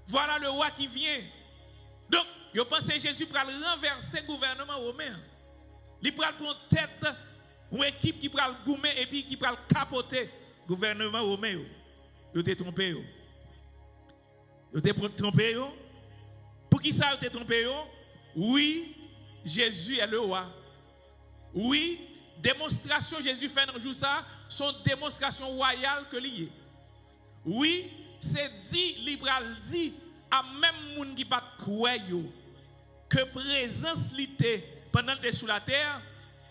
Voilà le roi qui vient. Donc, vous pensez que Jésus va renverser le gouvernement romain. Il va prendre tête une équipe qui va goumer et puis qui va capoter le gouvernement romain. Vous êtes trompé. Vous êtes trompé. Pour qui ça vous êtes trompé? Oui, Jésus est le roi. Oui, démonstration Jésus fait dans le jour ça, sont démonstration royale que lié. Oui, c'est dit, libéral dit, à même moun qui pas croire que présence l'été pendant que sous la terre,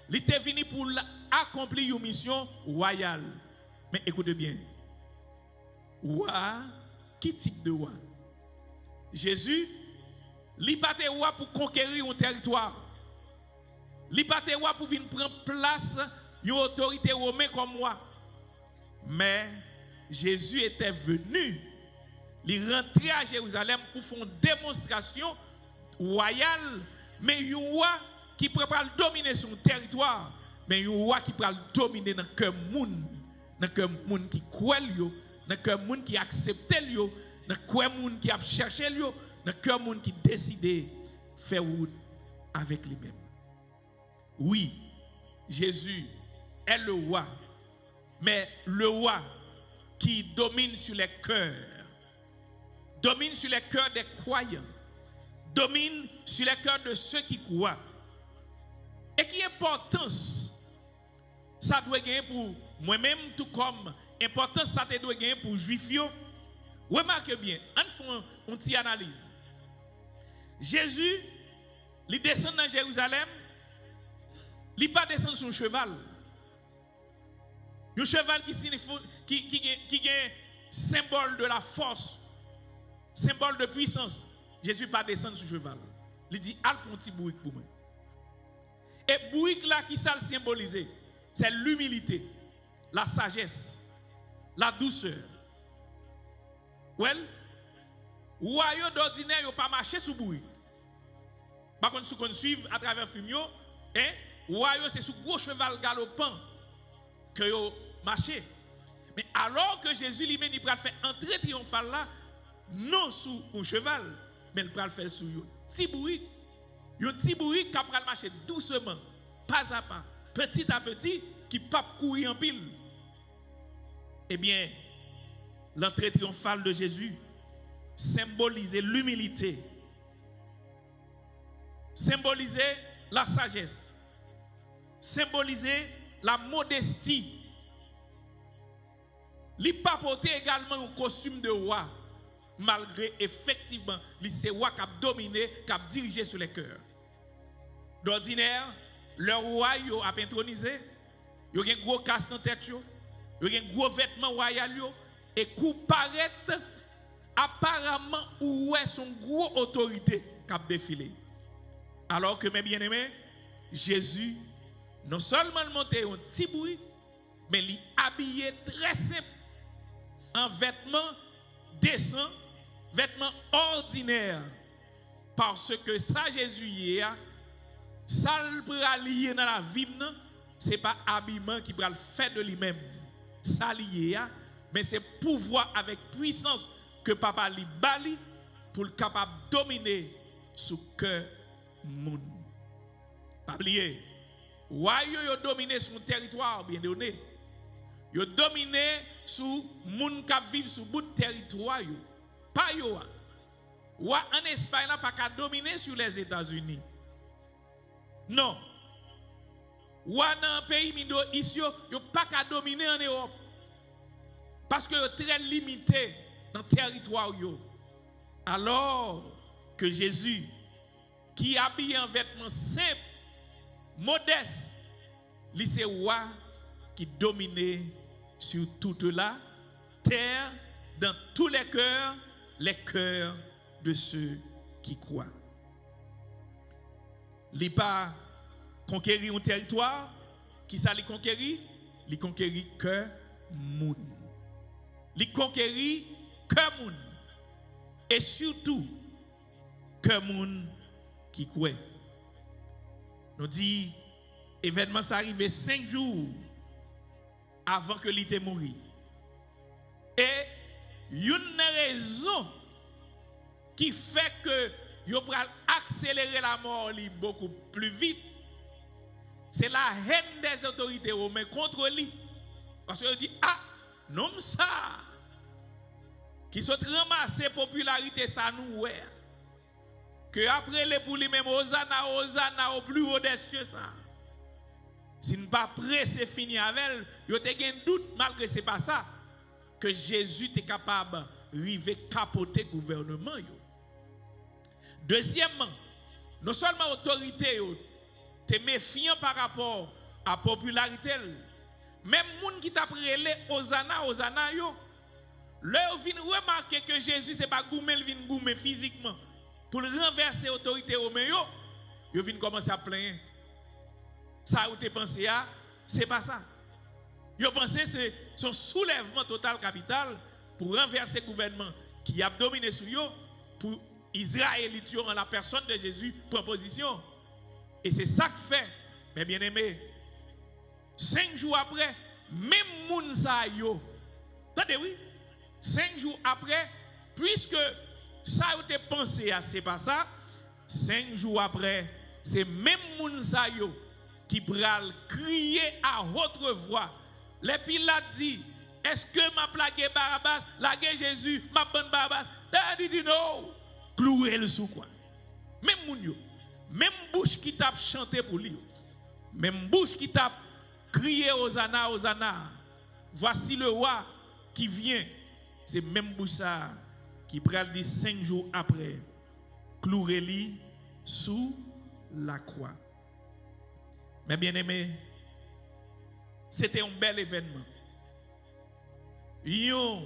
l'été venu pour accomplir une mission royale. Mais écoutez bien. Roi, qui type de roi? Jésus, il pas roi pour conquérir un territoire. Il pas roi pour venir prendre place une autorité romaine comme moi. Mais Jésus était venu, il rentrait à Jérusalem pour faire une démonstration royale, mais un roi qui prépare dominer son territoire, mais un roi qui prépare dominer dans le cœur moun, dans le cœur moun qui croit dans le cœur moun qui accepte dans le cœur moun qui a cherché dans le cœur moun qui décide faire route avec lui-même. Oui, Jésus est le roi, mais le roi qui domine sur les cœurs, domine sur les cœurs des croyants, domine sur les cœurs de ceux qui croient. Et qui importance ça doit gagner pour moi-même, tout comme importance ça doit gagner pour les juifs. Remarquez bien, on fait une petite analyse. Jésus, il descend dans Jérusalem, il pas descend sur un cheval. Un cheval qui est symbole de la force, symbole de puissance. Jésus pas descendre sur cheval. Il dit al pour un petit bourrique pour moi. Et bourrique là qui ça le symboliser, c'est l'humilité, la sagesse, la douceur. Well, royaume d'ordinaire yo pas marcher sous bourrique. Par contre si on suit à travers fumio, royaume c'est sous gros cheval galopant que yo marcher. Mais alors que Jésus lui-même il va faire entrer triomphale là, non sous un cheval, mais il va le faire sous un petit bourrique. Un petit bourrique qui va marcher doucement, pas à pas, petit à petit, qui ne peut pas courir en pile. Eh bien, l'entrée triomphale de Jésus symbolisait l'humilité, symbolisait la sagesse, symbolisait la modestie. Il papotait également un costume de roi, malgré effectivement, c'est roi qui a dominé, qui a dirigé sur les cœurs. D'ordinaire, le roi a intronisé, il y a un gros casse dans la tête, il y a un gros vêtement royal, et coup paraît apparemment où est son gros autorité qui a défilé. Alors que mes bien-aimés, Jésus, non seulement monté un petit bruit, mais il habillé très simple, en vêtements décents, vêtements ordinaires. Parce que ça, Jésus y est, ça le lié dans la vie, ce n'est pas habillement qui va le faire de lui-même. Ça lié, mais c'est pouvoir avec puissance que papa li bali pour le capable de dominer sous cœur monde. Pas oublier, royaume yo dominé sur un territoire bien donné. Yo dominé sous moun qui vivent sur bout de territoire yo. Pas yo. Ou en Espagne n'a pas qu'à dominer sur les États-Unis. Non. Ou dans un pays mindo ici yo pas qu'à dominer en Europe. Parce que yo très limité dans le territoire yo. Alors que Jésus qui habille en vêtements simples, modestes, lui c'est roi qui domine sur toute la terre, dans tous les cœurs de ceux qui croient. Il pas conquérir un territoire, qui ça li conquérir? Il conquérir que moun. Il conquérir que moun. Et surtout que moun qui croit. Nous dit événement ça arrivé 5 jours avant que l'ité mourir. Et une raison qui fait que yo pral accélérer la mort beaucoup plus vite, c'est la haine des autorités romaines contre lui. Parce que dit ah non ça qui sont ramassé popularité ça nous ouais que après les pour lui même Hosanna au plus haut des cieux ça. Si nous pas pressé fini avec elle, yo te gen doute malgré c'est pas ça que Jésus était capable river capoter gouvernement yo. Deuxièmement, non seulement autorité yo te méfiant par rapport à popularité, même moun qui t'a prélé Hosanna yo, leur vient remarquer que Jésus c'est pas goumé, il vient goumé physiquement pour renverser l'autorité romaine yo vient commencer à plaindre. Ça ou te pensé à c'est pas ça. Yo pensé c'est son soulèvement total capital pour renverser le gouvernement qui a dominé sur yo pour Israélites en la personne de Jésus proposition. Et c'est ça que fait, mes bien-aimés. 5 jours après, même moun sa yo. Attendez oui. 5 jours après, puisque ça a été pensé à c'est pas ça, 5 jours après, c'est même moun sa yo qui pral crier à haute voix. Les Pilates dit, est-ce que m'a plagué Barabbas, lagué Jésus, m'a bonne Barabbas? Daddy dit non. Clouer le sous quoi. Même moun yo, même bouche qui tape chanter pour lui. Même bouche qui tape crier Hosanna, Hosanna. Voici le roi qui vient. C'est même bouche ça qui pral dit 5 jours après. Clouer lui sous la croix. Mes bien-aimés, c'était un bel événement. Un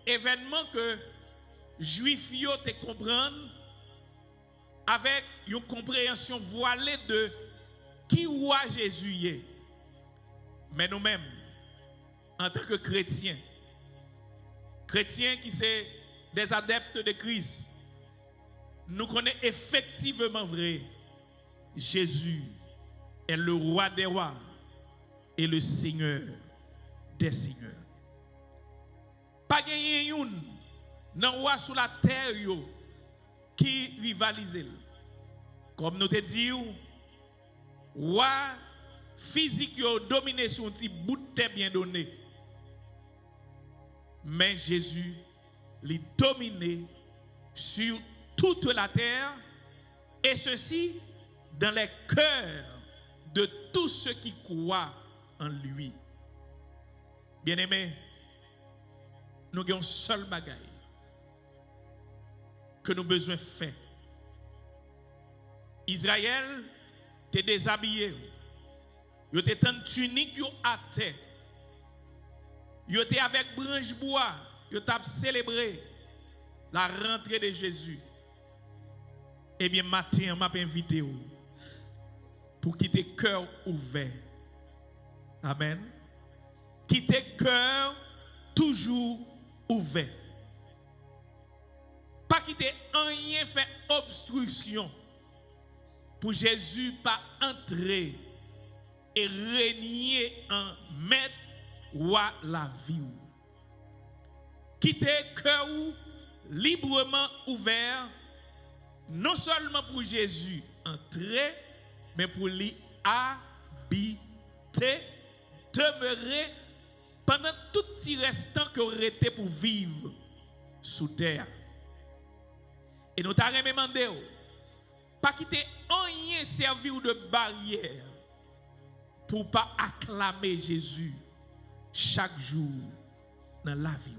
événement que Juifs yo te comprendre avec une compréhension voilée de qui roi Jésus est. Mais nous-mêmes, en tant que chrétiens qui sont des adeptes de Christ, nous connaissons effectivement vrai, Jésus est le roi des rois et le Seigneur des seigneurs. Pas gagné une nan roi sur la terre yo qui rivalisent. Comme nous te dit, roi physique yo dominé sur un petit bout de terre bien donné. Mais Jésus lui dominé sur toute la terre, et ceci dans les cœurs de tous ceux qui croient en lui. Bien-aimés, nous avons un seul bagaille que nous avons besoin de faire. Israël t'es déshabillé. Yo t'es en tunique yo à terre. Yo t'es avec branche bois. Yo t'as célébré la rentrée de Jésus. Eh bien, matin, m'a invité pour quitter cœur ouvert. Amen. Quitter cœur toujours ouvert. Pas quitter rien fait obstruction pour Jésus pas entrer et régner en maître roi la vie. Quitter cœur librement ouvert, non seulement pour Jésus entrer, mais pour lui habiter, demeurer pendant tout petit restant qu'il aurait été pour vivre sous terre. Et nous t'avons demandé, pas quitter rien servir de barrière pour pas acclamer Jésus chaque jour dans la vie.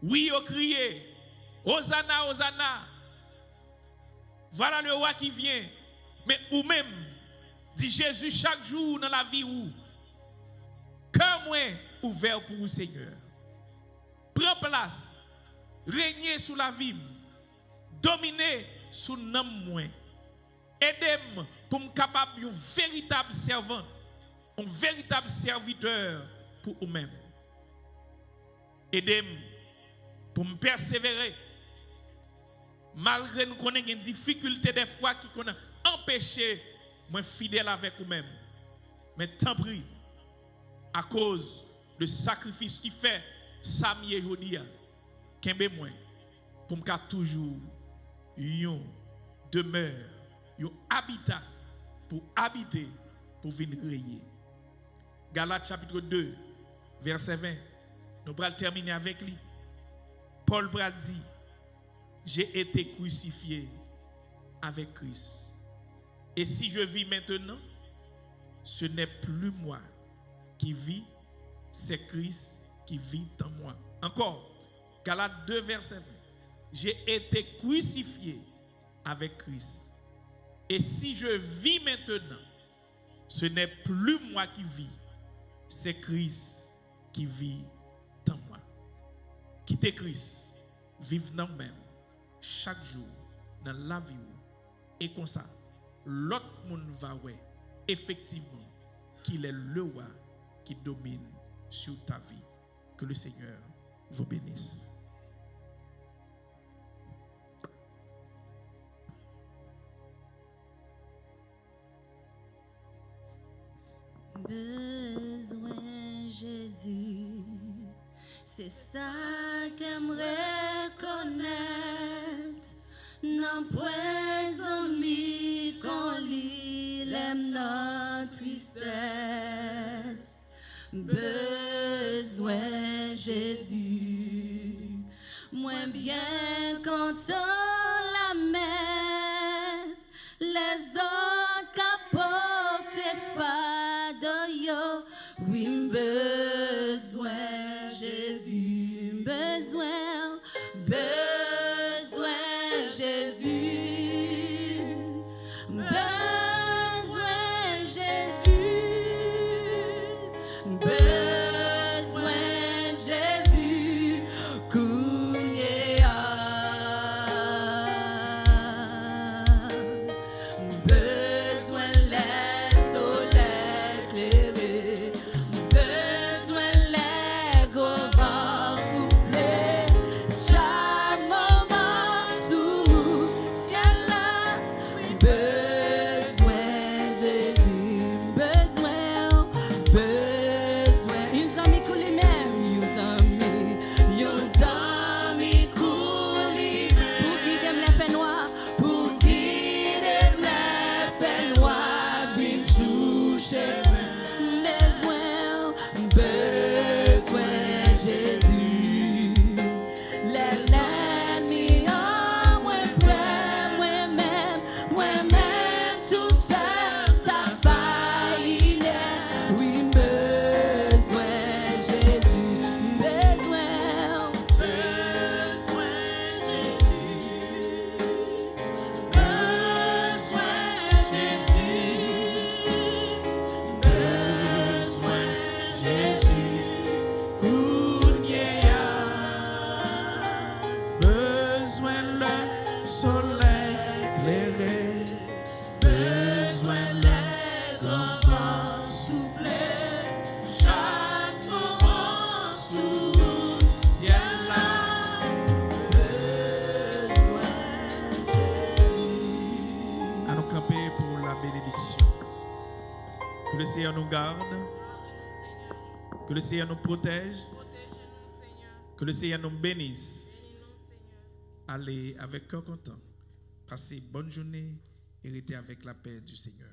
Oui, on crié, Hosanna, Hosanna. Voilà le roi qui vient. Mais ou même, dit Jésus chaque jour dans la vie où, cœur moins ouvert pour vous, Seigneur. Prends place, régnez sous la vie, dominez sous nom moins. Aidez-moi pour me capable un véritable servant, un véritable serviteur pour vous-même. Aidez-moi pour me persévérer. Malgré nous connaissons des difficultés des fois qui connaissent empêcher moi fidèle avec vous-même. Mais tant pis, à cause du sacrifice qui fait Sami et Jodia, qu'un moi pour me toujours une demeure, un habitat pour habiter, pour venir régner. Galates chapitre 2, verset 20. Nous allons terminer avec lui. Paul dit, j'ai été crucifié avec Christ. Et si je vis maintenant, ce n'est plus moi qui vis, c'est Christ qui vit en moi. Encore, Galates 2, verset 20. J'ai été crucifié avec Christ. Et si je vis maintenant, ce n'est plus moi qui vis, c'est Christ qui vit en moi. Quittez Christ, vivez dans même, chaque jour, dans la vie. Et comme ça, l'autre monde va voir effectivement qu'il est le roi qui domine sur ta vie. Que le Seigneur vous bénisse. Besoin Jésus, c'est ça qu'aimerait connaître. Non présent mi qu'on lit l'aime notre tristesse. Besoin Jésus, moins bien content la mer, les autres capotent fade yo. Oui, besoin Jésus, besoin Jésus, besoin Jésus, besoin Jésus, besoin les soleils éclairés, besoin les gros vents soufflés, chaque moment sous ciel là, besoin Jésus, besoin, uns amis couli même, uns amis couli, pour qui t'aime les faits noirs, pour qui t'aime les faits noirs, vin toucher, besoin Jésus, l'ennemi en moins près, moi-même, tout seul, ta faille, oui, besoin Jésus, besoin Jésus, besoin Jésus, Besoin le soleil éclairé, besoin les grands vents souffler, chaque moment sous ciel là, à nous camper pour la bénédiction. Que le Seigneur nous garde, que le Seigneur nous protège, que le Seigneur nous bénisse. Allez avec cœur content. Passez bonne journée et restez avec la paix du Seigneur.